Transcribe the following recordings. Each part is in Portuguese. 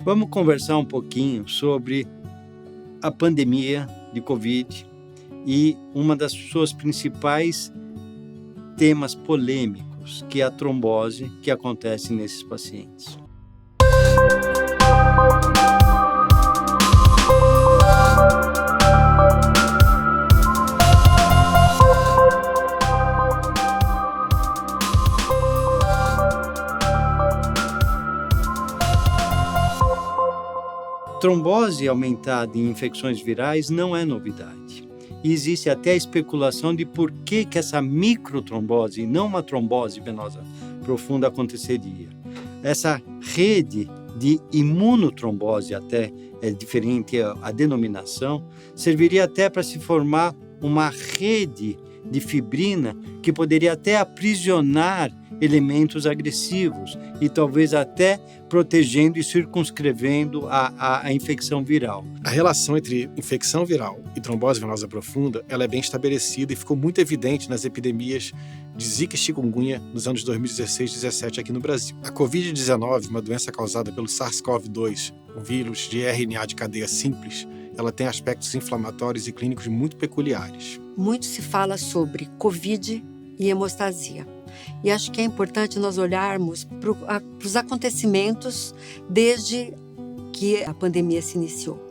Vamos conversar um pouquinho sobre a pandemia de Covid e uma das suas principais temas polêmicos, que é a trombose que acontece nesses pacientes. Trombose aumentada em infecções virais não é novidade. E existe até a especulação de por que essa microtrombose e não uma trombose venosa profunda aconteceria. Essa rede de imunotrombose, até é diferente a denominação, serviria até para se formar uma rede de fibrina que poderia até aprisionar elementos agressivos e talvez até protegendo e circunscrevendo a infecção viral. A relação entre infecção viral e trombose venosa profunda ela é bem estabelecida e ficou muito evidente nas epidemias de Zika e chikungunya nos anos 2016 e 2017 aqui no Brasil. A Covid-19, uma doença causada pelo SARS-CoV-2, um vírus de RNA de cadeia simples, ela tem aspectos inflamatórios e clínicos muito peculiares. Muito se fala sobre Covid e hemostasia. E acho que é importante nós olharmos para os acontecimentos desde que a pandemia se iniciou.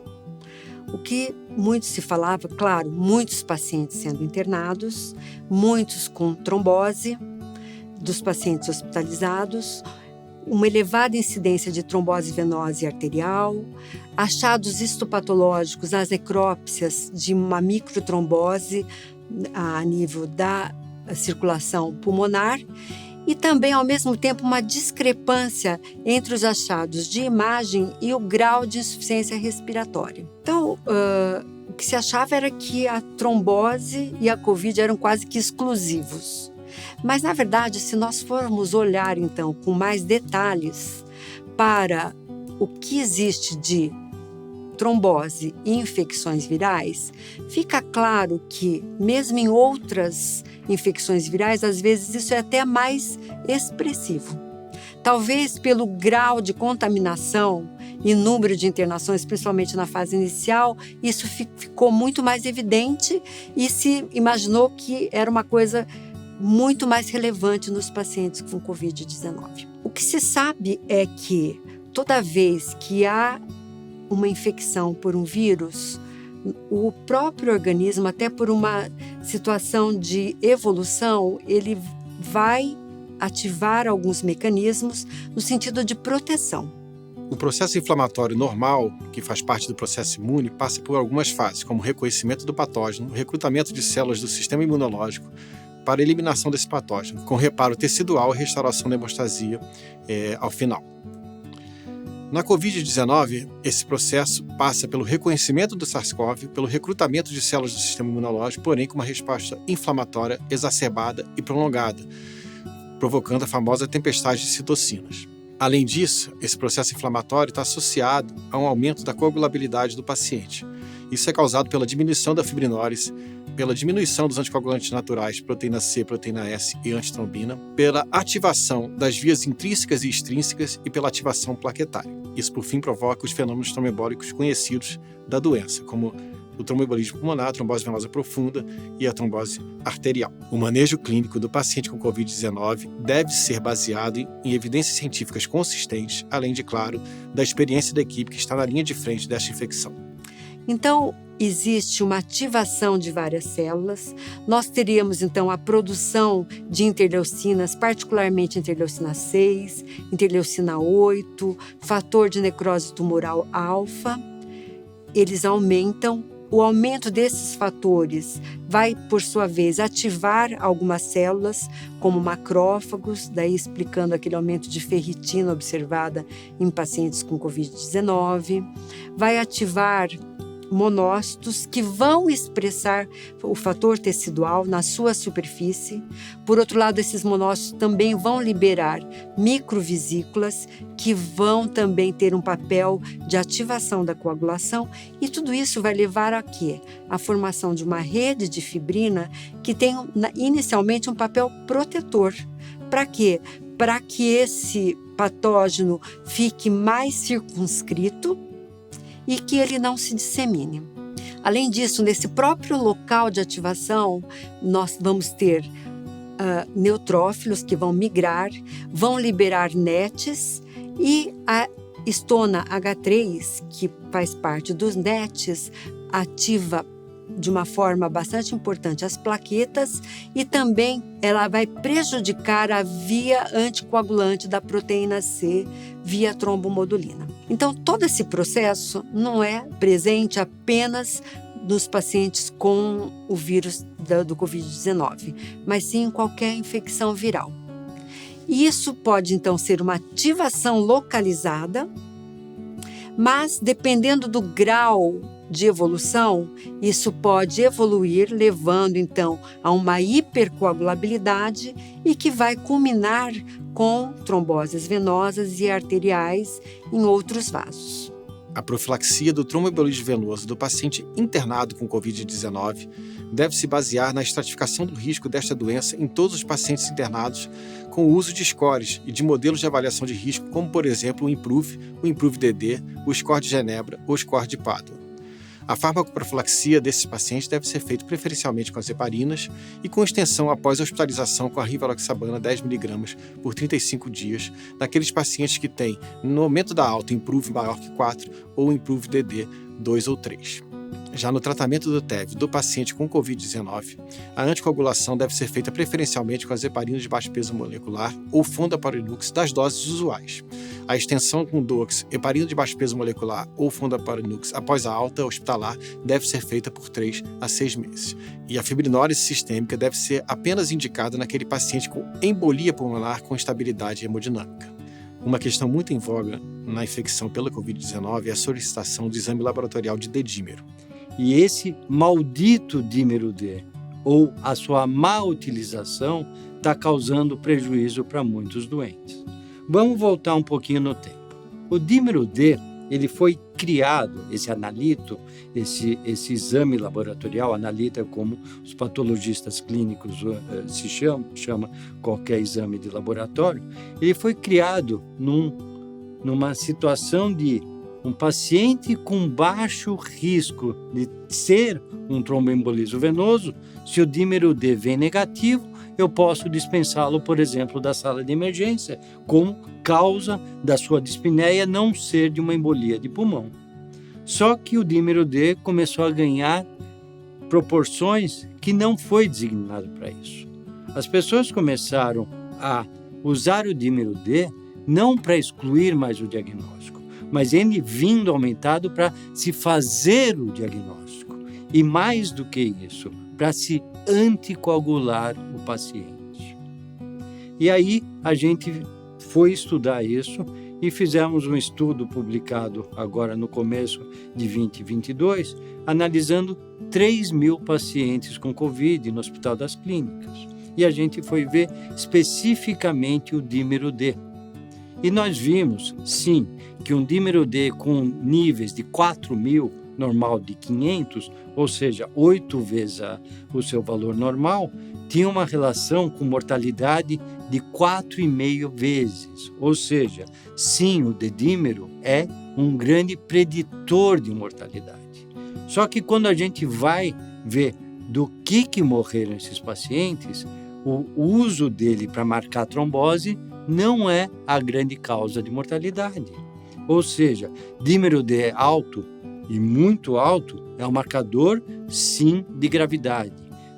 O que muito se falava, claro, muitos pacientes sendo internados, muitos com trombose, dos pacientes hospitalizados, uma elevada incidência de trombose venosa e arterial, achados histopatológicos nas necrópsias de uma microtrombose a nível da circulação pulmonar e também, ao mesmo tempo, uma discrepância entre os achados de imagem e o grau de insuficiência respiratória. Então, o que se achava era que a trombose e a Covid eram quase que exclusivos. Mas, na verdade, se nós formos olhar, então, com mais detalhes para o que existe de trombose e infecções virais, fica claro que, mesmo em outras infecções virais, às vezes isso é até mais expressivo. Talvez pelo grau de contaminação e número de internações, principalmente na fase inicial, isso ficou muito mais evidente e se imaginou que era uma coisa muito mais relevante nos pacientes com Covid-19. O que se sabe é que toda vez que há uma infecção por um vírus, o próprio organismo, até por uma situação de evolução, ele vai ativar alguns mecanismos no sentido de proteção. O processo inflamatório normal, que faz parte do processo imune, passa por algumas fases, como o reconhecimento do patógeno, o recrutamento de células do sistema imunológico para a eliminação desse patógeno, com reparo tecidual e restauração da hemostasia ao final. Na Covid-19, esse processo passa pelo reconhecimento do SARS-CoV, pelo recrutamento de células do sistema imunológico, porém com uma resposta inflamatória exacerbada e prolongada, provocando a famosa tempestade de citocinas. Além disso, esse processo inflamatório está associado a um aumento da coagulabilidade do paciente. Isso é causado pela diminuição da fibrinólise, pela diminuição dos anticoagulantes naturais, proteína C, proteína S e antitrombina, pela ativação das vias intrínsecas e extrínsecas e pela ativação plaquetária. Isso, por fim, provoca os fenômenos trombembólicos conhecidos da doença, como o tromboembolismo pulmonar, a trombose venosa profunda e a trombose arterial. O manejo clínico do paciente com Covid-19 deve ser baseado em evidências científicas consistentes, além de, claro, da experiência da equipe que está na linha de frente desta infecção. Então, existe uma ativação de várias células. Nós teríamos, então, a produção de interleucinas, particularmente interleucina 6, interleucina 8, fator de necrose tumoral alfa. Eles aumentam. O aumento desses fatores vai, por sua vez, ativar algumas células, como macrófagos, daí explicando aquele aumento de ferritina observada em pacientes com Covid-19. Vai ativar monócitos que vão expressar o fator tecidual na sua superfície. Por outro lado, esses monócitos também vão liberar microvesículas que vão também ter um papel de ativação da coagulação e tudo isso vai levar a quê? A formação de uma rede de fibrina que tem inicialmente um papel protetor. Para quê? para que esse patógeno fique mais circunscrito e que ele não se dissemine. Além disso, nesse próprio local de ativação, nós vamos ter neutrófilos que vão migrar, vão liberar NETs, e a estona H3, que faz parte dos NETs, ativa de uma forma bastante importante as plaquetas, e também ela vai prejudicar a via anticoagulante da proteína C via trombomodulina. Então, todo esse processo não é presente apenas nos pacientes com o vírus do Covid-19, mas sim em qualquer infecção viral. E isso pode, então, ser uma ativação localizada, mas, dependendo do grau de evolução, isso pode evoluir, levando, então, a uma hipercoagulabilidade e que vai culminar com tromboses venosas e arteriais em outros vasos. A profilaxia do tromboembolismo venoso do paciente internado com Covid-19 deve se basear na estratificação do risco desta doença em todos os pacientes internados com o uso de scores e de modelos de avaliação de risco, como, por exemplo, o IMPROVE-DD, o score de Genebra ou o score de Padua. A farmacoprofilaxia desses pacientes deve ser feita preferencialmente com as heparinas e com extensão após a hospitalização com a rivaroxabana 10mg por 35 dias, naqueles pacientes que têm, no momento da alta, IMPROVE maior que 4 ou IMPROVE-DD 2 ou 3. Já no tratamento do TEV do paciente com Covid-19, a anticoagulação deve ser feita preferencialmente com as heparinas de baixo peso molecular ou fondaparinux das doses usuais. A extensão com DOAX, heparina de baixo peso molecular ou fondaparinux após a alta hospitalar deve ser feita por 3 a 6 meses. E a fibrinólise sistêmica deve ser apenas indicada naquele paciente com embolia pulmonar com estabilidade hemodinâmica. Uma questão muito em voga na infecção pela Covid-19 é a solicitação do exame laboratorial de D-dímero. E esse maldito dímero D, ou a sua má utilização, está causando prejuízo para muitos doentes. Vamos voltar um pouquinho no tempo. O dímero D, ele foi criado, esse analito, esse exame laboratorial, analita é como os patologistas clínicos se chama qualquer exame de laboratório, ele foi criado numa situação de um paciente com baixo risco de ser um tromboembolismo venoso. Se o dímero D vem negativo, eu posso dispensá-lo, por exemplo, da sala de emergência, como causa da sua dispneia não ser de uma embolia de pulmão. Só que o dímero D começou a ganhar proporções que não foi designado para isso. As pessoas começaram a usar o dímero D não para excluir mais o diagnóstico, mas ele vindo aumentado para se fazer o diagnóstico. E mais do que isso, para se anticoagular o paciente. E aí a gente foi estudar isso e fizemos um estudo publicado agora no começo de 2022, analisando 3.000 pacientes com Covid no Hospital das Clínicas. E a gente foi ver especificamente o dímero D. E nós vimos, sim, que um dímero D com níveis de 4.000, normal de 500, ou seja, 8 vezes o seu valor normal, tinha uma relação com mortalidade de 4,5 vezes. Ou seja, sim, o D-dímero é um grande preditor de mortalidade. Só que quando a gente vai ver do que morreram esses pacientes, o uso dele para marcar trombose não é a grande causa de mortalidade. Ou seja, dímero D alto e muito alto é um marcador, sim, de gravidade,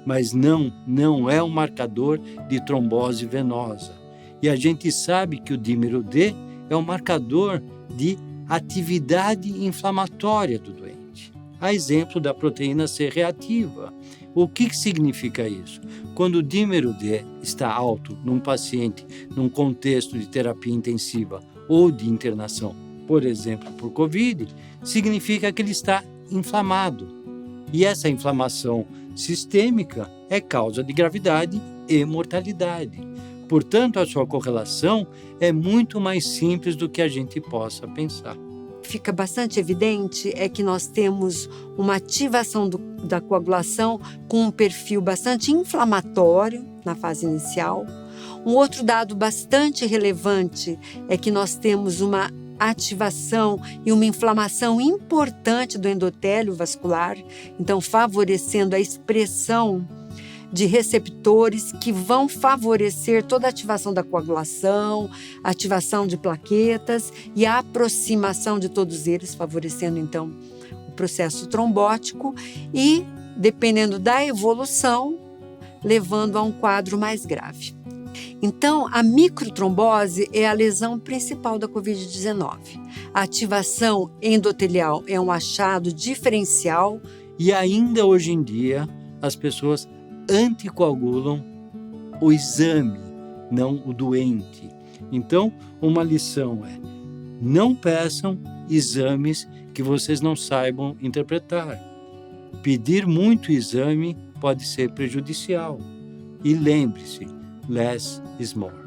mas não é um marcador de trombose venosa. E a gente sabe que o dímero D é um marcador de atividade inflamatória do doente. A exemplo da proteína C reativa. O que significa isso? Quando o dímero D está alto num paciente, num contexto de terapia intensiva ou de internação, por exemplo, por Covid, significa que ele está inflamado. E essa inflamação sistêmica é causa de gravidade e mortalidade. Portanto, a sua correlação é muito mais simples do que a gente possa pensar. Fica bastante evidente é que nós temos uma ativação da coagulação com um perfil bastante inflamatório na fase inicial, Um outro dado bastante relevante é que nós temos uma ativação e uma inflamação importante do endotélio vascular, então favorecendo a expressão de receptores que vão favorecer toda a ativação da coagulação, ativação de plaquetas e a aproximação de todos eles, favorecendo então o processo trombótico e, dependendo da evolução, levando a um quadro mais grave. Então, a microtrombose é a lesão principal da Covid-19. A ativação endotelial é um achado diferencial. E ainda hoje em dia, as pessoas anticoagulam o exame, não o doente. Então, uma lição é: não peçam exames que vocês não saibam interpretar. Pedir muito exame pode ser prejudicial. E lembre-se, less is more.